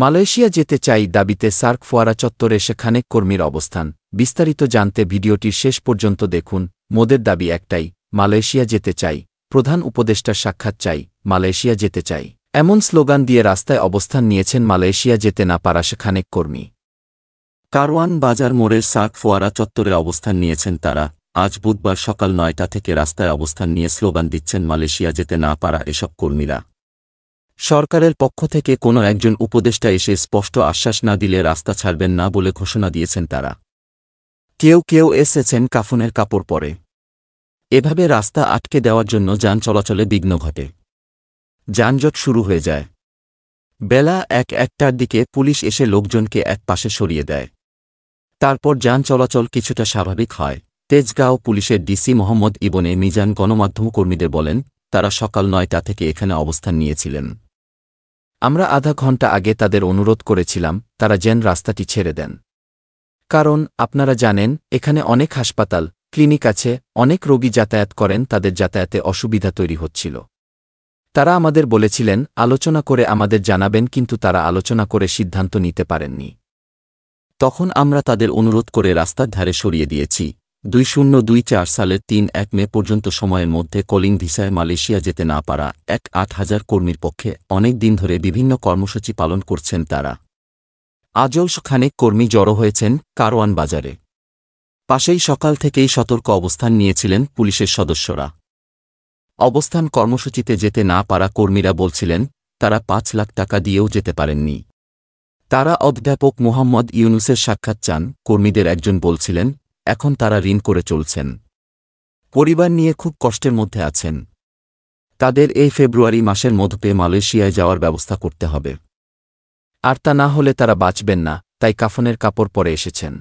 Malaysia যেতে চাই দাবিতে সার্ক ফোয়ারা চত্বরে সেখানেক কর্মীর অবস্থান। বিস্তারিত জানতে ভিডিওটির শেষ পর্যন্ত দেখুন। মোদের দাবি একটাই, মালয়েশিয়া যেতে চাই, প্রধান উপদেষ্টার সাক্ষাৎ চাই, মালয়েশিয়া যেতে চাই, এমন স্লোগান দিয়ে রাস্তায় অবস্থান নিয়েছেন মালয়েশিয়া যেতে না পারা সেখানেক কর্মী। কারওয়ান বাজার মোড়ের সার্ক ফোয়ারা চত্বরে অবস্থান নিয়েছেন তারা। আজ বুধবার সকাল ৯টা থেকে রাস্তায় অবস্থান নিয়ে স্লোগান দিচ্ছেন মালয়েশিয়া যেতে না পারা এসব কর্মীরা। সরকারের পক্ষ থেকে কোনো একজন উপদেষ্টা এসে স্পষ্ট আশ্বাস না দিলে রাস্তা ছাড়বেন না বলে ঘোষণা দিয়েছেন তারা। কেউ কেউ এসেছেন কাফনের কাপড় পরে। এভাবে রাস্তা আটকে দেওয়ার জন্য যান চলাচলে বিঘ্ন ঘটে, যানজট শুরু হয়ে যায়। বেলা ১টার দিকে পুলিশ এসে লোকজনকে এক পাশে সরিয়ে দেয়। তারপর যান চলাচল কিছুটা স্বাভাবিক হয়। তেজগাঁও পুলিশের ডিসি মোহাম্মদ ইবনে মিজান গণমাধ্যম কর্মীদের বলেন, তারা সকাল ৯টা থেকে এখানে অবস্থান নিয়েছিলেন। আমরা আধা ঘণ্টা আগে তাদের অনুরোধ করেছিলাম তারা যেন রাস্তাটি ছেড়ে দেন। কারণ আপনারা জানেন এখানে অনেক হাসপাতাল, ক্লিনিক আছে, অনেক রোগী যাতায়াত করেন, তাদের যাতায়াতে অসুবিধা তৈরি হচ্ছিল। তারা আমাদের বলেছিলেন আলোচনা করে আমাদের জানাবেন, কিন্তু তারা আলোচনা করে সিদ্ধান্ত নিতে পারেননি। তখন আমরা তাদের অনুরোধ করে রাস্তার ধারে সরিয়ে দিয়েছি। 2024 সালের ৩ মে পর্যন্ত সময়ের মধ্যে কলিং ভিসায় মালয়েশিয়া যেতে না পারা ৮,০০০ কর্মীর পক্ষে অনেক দিন ধরে বিভিন্ন কর্মসূচি পালন করছেন তারা। আজও খানেক কর্মী জড়ো হয়েছেন কারওয়ান বাজারে। পাশেই সকাল থেকেই সতর্ক অবস্থান নিয়েছিলেন পুলিশের সদস্যরা। অবস্থান কর্মসূচিতে যেতে না পারা কর্মীরা বলছিলেন তারা ৫ লাখ টাকা দিয়েও যেতে পারেননি। তারা অধ্যাপক মোহাম্মদ ইউনুসের সাক্ষাৎ চান। কর্মীদের একজন বলছিলেন এখন তারা ঋণ করে চলছেন, পরিবার নিয়ে খুব কষ্টের মধ্যে আছেন। তাদের এই ফেব্রুয়ারি মাসের মধ্যে মালয়েশিয়ায় যাওয়ার ব্যবস্থা করতে হবে, আর তা না হলে তারা বাঁচবেন না, তাই কাফনের কাপড় পরে এসেছেন।